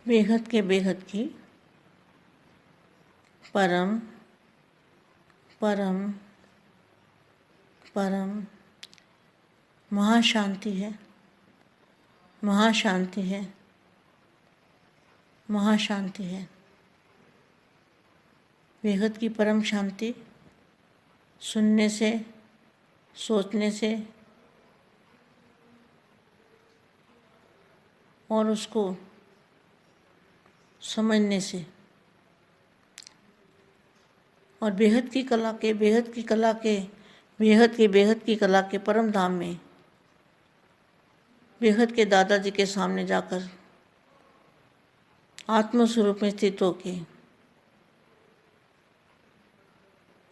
बेहद की परम परम परम महाशांति है, महाशांति है, महाशांति है। बेहद की परम शांति सुनने से, सोचने से और उसको समझने से, और बेहद की कला के परम धाम में बेहद के दादाजी के सामने जाकर आत्मस्वरूप में स्थित होके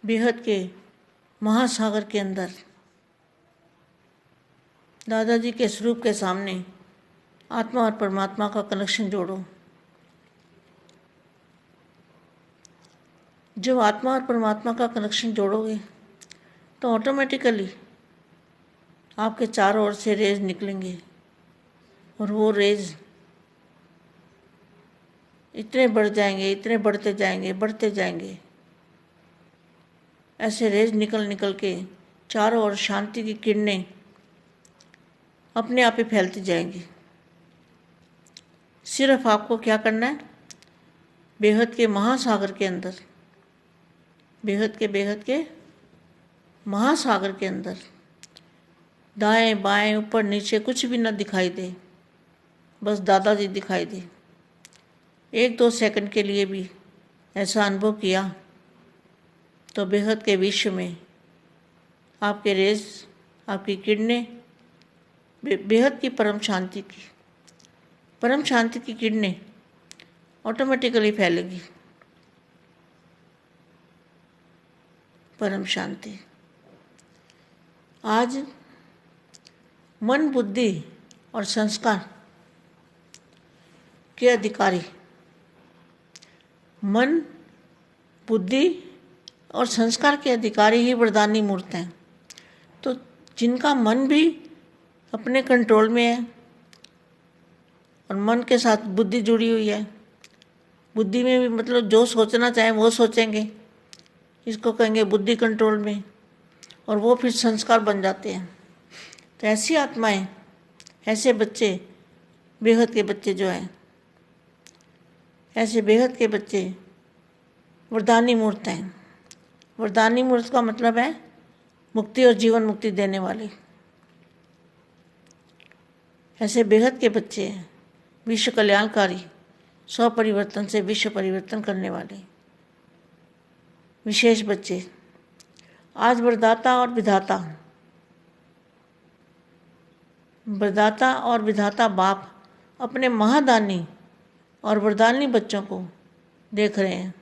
बेहद के महासागर के अंदर दादाजी के स्वरूप के सामने आत्मा और परमात्मा का कनेक्शन जोड़ो। जब आत्मा और परमात्मा का कनेक्शन जोड़ोगे तो ऑटोमेटिकली आपके चारों ओर से रेज निकलेंगे और वो रेज इतने बढ़ जाएंगे, इतने बढ़ते जाएंगे। ऐसे रेज निकल के चारों ओर शांति की किरणें अपने आप ही फैलती जाएंगी। सिर्फ आपको क्या करना है, बेहद के महासागर के अंदर, बेहद के महासागर के अंदर दाएं बाएं ऊपर नीचे कुछ भी न दिखाई दे, बस दादाजी दिखाई दे। 1-2 सेकंड के लिए भी ऐसा अनुभव किया तो बेहद के विश्व में आपके रेज, आपकी किरणें बेहद की परम शांति की किरणें ऑटोमेटिकली फैलेगी। परम शांति। आज मन, बुद्धि और संस्कार के अधिकारी, मन, बुद्धि और संस्कार के अधिकारी ही वरदानी मूर्त हैं। तो जिनका मन भी अपने कंट्रोल में है और मन के साथ बुद्धि जुड़ी हुई है, बुद्धि में भी मतलब जो सोचना चाहें वो सोचेंगे, इसको कहेंगे बुद्धि कंट्रोल में, और वो फिर संस्कार बन जाते हैं। तो ऐसी आत्माएं, ऐसे बच्चे, बेहद के बच्चे जो हैं, ऐसे बेहद के बच्चे वरदानी मूर्त हैं। वरदानी मूर्त का मतलब है मुक्ति और जीवन मुक्ति देने वाले। ऐसे बेहद के बच्चे हैं विश्व कल्याणकारी, स्वपरिवर्तन से विश्व परिवर्तन करने वाले विशेष बच्चे। आज वरदाता और विधाता बाप अपने महादानी और वरदानी बच्चों को देख रहे हैं।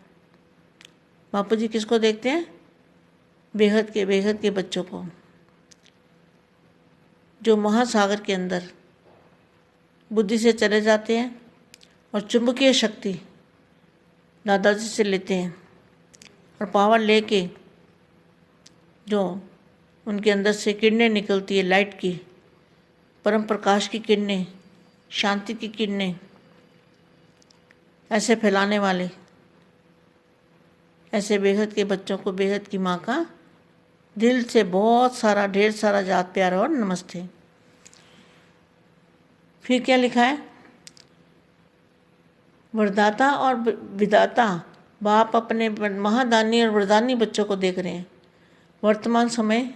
बापू जी किसको देखते हैं? बेहद के बच्चों को, जो महासागर के अंदर बुद्धि से चले जाते हैं और चुंबकीय शक्ति दादाजी से लेते हैं और पावर लेके जो उनके अंदर से किरणें निकलती है, लाइट की, परम प्रकाश की किरणें, शांति की किरणें, ऐसे फैलाने वाले ऐसे बेहद के बच्चों को बेहद की माँ का दिल से बहुत सारा, ढेर सारा याद, प्यार और नमस्ते। फिर क्या लिखा है? वरदाता और विधाता बाप अपने महादानी और वरदानी बच्चों को देख रहे हैं। वर्तमान समय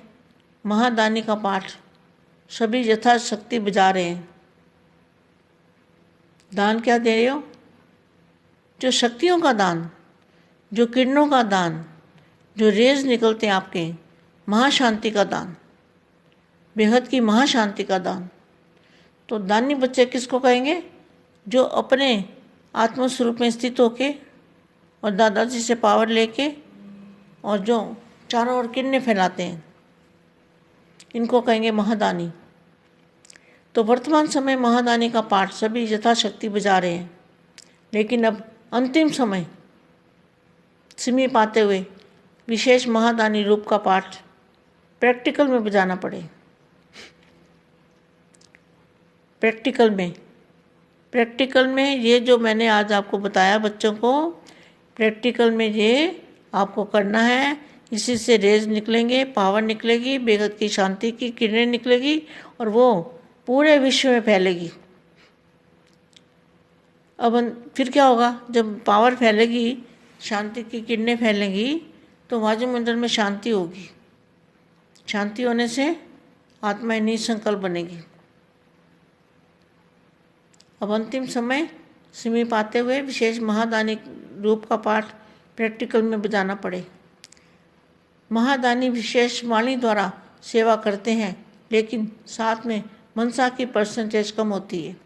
महादानी का पाठ सभी यथाशक्ति बजा रहे हैं। दान क्या दे रहे हो? जो शक्तियों का दान, जो किरणों का दान, जो रेज निकलते हैं आपके, महाशांति का दान, बेहद की महाशांति का दान। तो दानी बच्चे किसको कहेंगे? जो अपने आत्मस्वरूप में स्थित होके और दादाजी से पावर लेके और जो चारों ओर किरणें फैलाते हैं, इनको कहेंगे महादानी। तो वर्तमान समय महादानी का पाठ सभी यथाशक्ति बजा रहे हैं, लेकिन अब अंतिम समय समीप आते हुए विशेष महादानी रूप का पाठ प्रैक्टिकल में बजाना पड़े। प्रैक्टिकल में प्रैक्टिकल में ये जो मैंने आज आपको बताया बच्चों को, प्रैक्टिकल में ये आपको करना है। इसी से रेज निकलेंगे, पावर निकलेगी, बेहद की शांति की किरणें निकलेगी और वो पूरे विश्व में फैलेगी। अब फिर क्या होगा, जब पावर फैलेगी, शांति की किरणें फैलेंगी, तो वायुमंडल में शांति होगी। शांति होने से आत्मा निसंकल्प बनेगी। अब अंतिम समय समीप आते हुए विशेष महादानी रूप का पाठ प्रैक्टिकल में बजाना पड़े। महादानी विशेष वाणी द्वारा सेवा करते हैं, लेकिन साथ में मनसा की परसेंटेज कम होती है।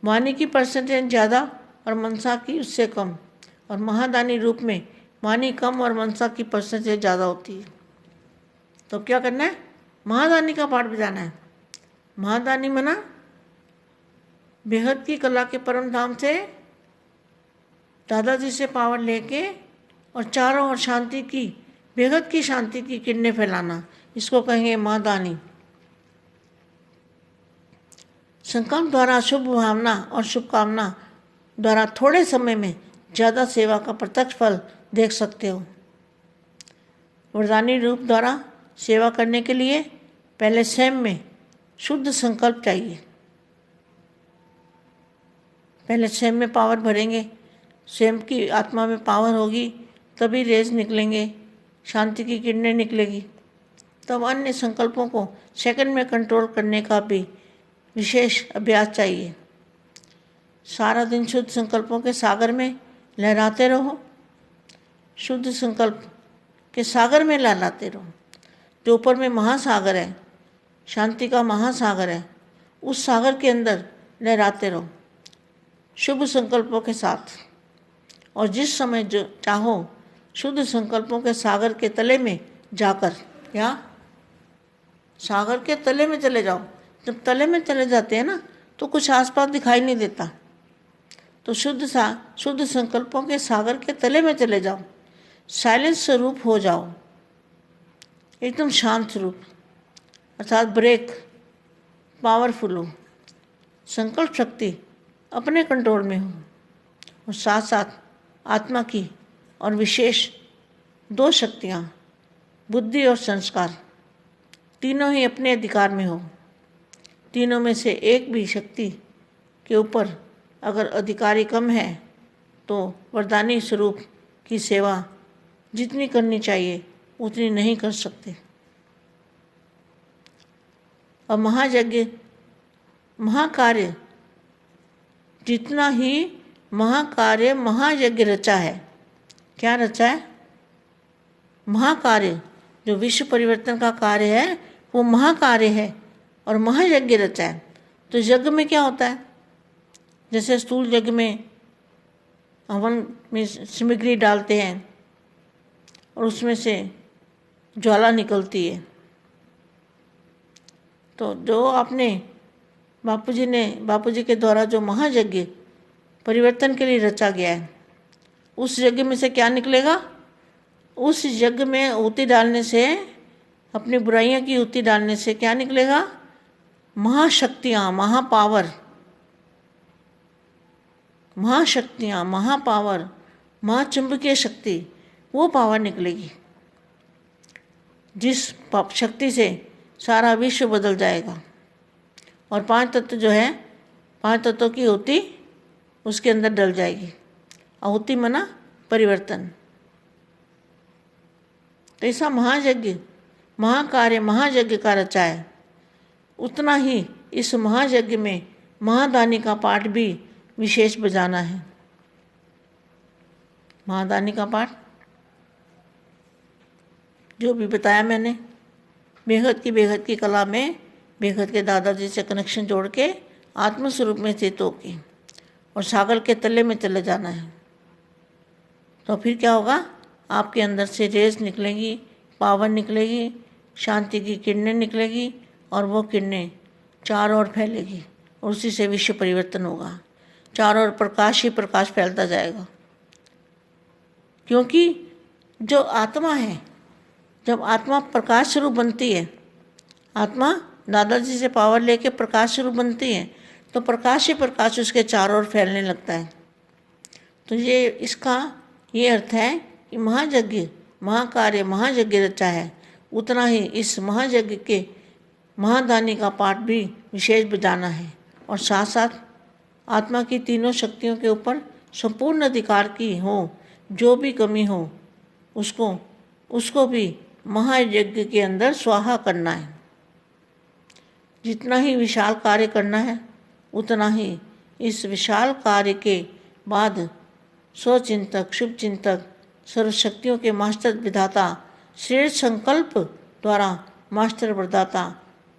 वाणी की परसेंटेज ज़्यादा और मनसा की उससे कम, और महादानी रूप में वाणी कम और मनसा की परसेंटेज ज़्यादा होती है। तो क्या करना है, महादानी का पाठ बजाना है। महादानी मना बेहद की कला के परम धाम से दादाजी से पावर लेके और चारों ओर शांति की, बेहद की शांति की किरणें फैलाना, इसको कहेंगे महादानी। संकल्प द्वारा शुभ भावना और शुभकामना द्वारा थोड़े समय में ज़्यादा सेवा का प्रत्यक्ष फल देख सकते हो। वरदानी रूप द्वारा सेवा करने के लिए पहले स्वयं में शुद्ध संकल्प चाहिए। पहले स्वयं में पावर भरेंगे, स्वयं की आत्मा में पावर होगी, तभी रेज निकलेंगे, शांति की किरणें निकलेगी। तब अन्य संकल्पों को सेकंड में कंट्रोल करने का भी विशेष अभ्यास चाहिए। सारा दिन शुद्ध संकल्पों के सागर में लहराते रहो। शुद्ध संकल्प के सागर में लहराते रहो। जो ऊपर में महासागर है, शांति का महासागर है, उस सागर के अंदर लहराते रहो शुभ संकल्पों के साथ। और जिस समय जो चाहो शुद्ध संकल्पों के सागर के तले में जाकर, या सागर के तले में चले जाओ। जब तले में चले जाते हैं ना, तो कुछ आसपास दिखाई नहीं देता। तो शुद्ध संकल्पों के सागर के तले में चले जाओ, साइलेंस स्वरूप हो जाओ, एकदम शांत स्वरूप, अर्थात ब्रेक, पावरफुल हो, संकल्प शक्ति अपने कंट्रोल में हो, और साथ साथ आत्मा की और विशेष दो शक्तियाँ, बुद्धि और संस्कार, तीनों ही अपने अधिकार में हो। तीनों में से एक भी शक्ति के ऊपर अगर अधिकारी कम है, तो वरदानी स्वरूप की सेवा जितनी करनी चाहिए उतनी नहीं कर सकते। और महायज्ञ, महाकार्य, जितना ही महाकार्य महायज्ञ रचा है, क्या रचा है? महाकार्य, जो विश्व परिवर्तन का कार्य है वो महाकार्य है और महायज्ञ रचा है। तो यज्ञ में क्या होता है? जैसे स्थूल यज्ञ में हवन में सामग्री डालते हैं और उसमें से ज्वाला निकलती है। तो जो आपने बापूजी के द्वारा जो महायज्ञ परिवर्तन के लिए रचा गया है, उस यज्ञ में से क्या निकलेगा? उस यज्ञ में ऊती डालने से, अपनी बुराइयों की ऊती डालने से क्या निकलेगा? महाशक्तियाँ, महापावर, महाशक्तियाँ, महापावर, महाचुंबकीय शक्ति, वो पावर निकलेगी जिस शक्ति से सारा विश्व बदल जाएगा। और पांच तत्व जो है, पांच तत्वों की ऊती उसके अंदर डल जाएगी। आहुति मना परिवर्तन। तो ऐसा महायज्ञ, महाकार्य महायज्ञ का रचा है। उतना ही इस महायज्ञ में महादानी का पाठ भी विशेष बजाना है। महादानी का पाठ जो भी बताया मैंने, बेहद की कला में बेहद के दादाजी से कनेक्शन जोड़ के आत्मस्वरूप में स्थित होके और सागर के तले में चले जाना है। तो फिर क्या होगा? आपके अंदर से रेज निकलेगी, पावर निकलेगी, शांति की किरणें निकलेगी और वो किरणें चारों ओर फैलेगी और उसी से विश्व परिवर्तन होगा। चारों ओर प्रकाश ही प्रकाश फैलता जाएगा। क्योंकि जो आत्मा है, जब आत्मा प्रकाश स्वरूप बनती है, आत्मा दादाजी से पावर लेके प्रकाश स्वरूप बनती है, तो प्रकाश ही प्रकाश उसके चारों ओर फैलने लगता है। तो ये इसका ये अर्थ है कि महायज्ञ, महाकार्य, महायज्ञ रचा है, उतना ही इस महायज्ञ के महादानी का पाठ भी विशेष बजाना है और साथ साथ आत्मा की तीनों शक्तियों के ऊपर संपूर्ण अधिकार की हो, जो भी कमी हो उसको भी महायज्ञ के अंदर स्वाहा करना है। जितना ही विशाल कार्य करना है उतना ही इस विशाल कार्य के बाद स्वचिंतक, शुभचिंतक, सर्वशक्तियों के मास्टर विधाता, श्रेष्ठ संकल्प द्वारा मास्टर वरदाता,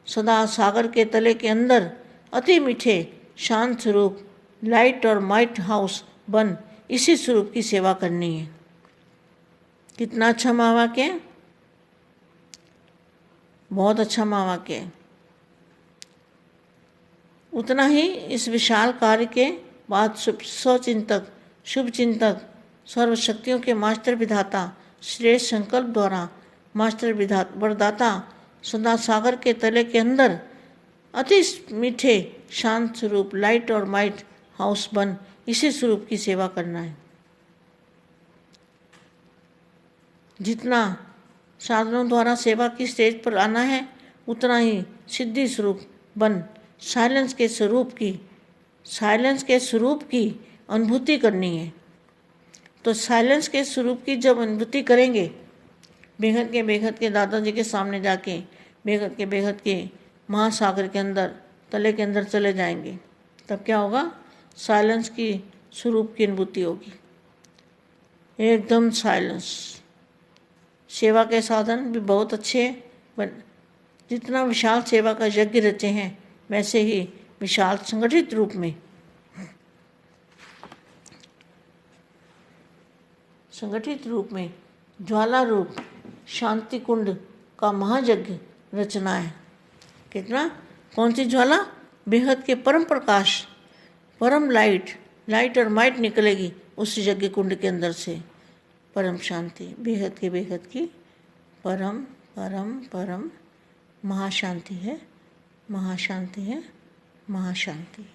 सदा सागर के तले के अंदर अति मीठे शांत स्वरूप लाइट और माइट हाउस बन इसी स्वरूप की सेवा करनी है। कितना अच्छा महावाक्य है, बहुत अच्छा महावाक्य है। उतना ही इस विशाल कार्य के बाद स्वचिंतक, शुभचिंतक, सर्वशक्तियों के मास्टर विधाता, श्रेष्ठ संकल्प द्वारा मास्टर वरदाता, सदा सागर के तले के अंदर अति मीठे शांत स्वरूप लाइट और माइट हाउस बन इसी स्वरूप की सेवा करना है। जितना साधनों द्वारा सेवा की स्टेज पर आना है उतना ही सिद्धि स्वरूप बन साइलेंस के स्वरूप की अनुभूति करनी है। तो साइलेंस के स्वरूप की जब अनुभूति करेंगे, बेहद के दादाजी के सामने जाके बेहद के महासागर के अंदर तले के अंदर चले जाएंगे, तब क्या होगा? साइलेंस की स्वरूप की अनुभूति होगी, एकदम साइलेंस। सेवा के साधन भी बहुत अच्छे हैं, जितना विशाल सेवा का यज्ञ रचे हैं वैसे ही विशाल संगठित रूप में ज्वाला रूप शांति कुंड का महायज्ञ रचना है। कितना? कौन सी ज्वाला? बेहद के परम प्रकाश, परम लाइट और माइट निकलेगी उस यज्ञ कुंड के अंदर से। परम शांति, बेहद की परम महाशांति है, महाशांति है, महाशांति।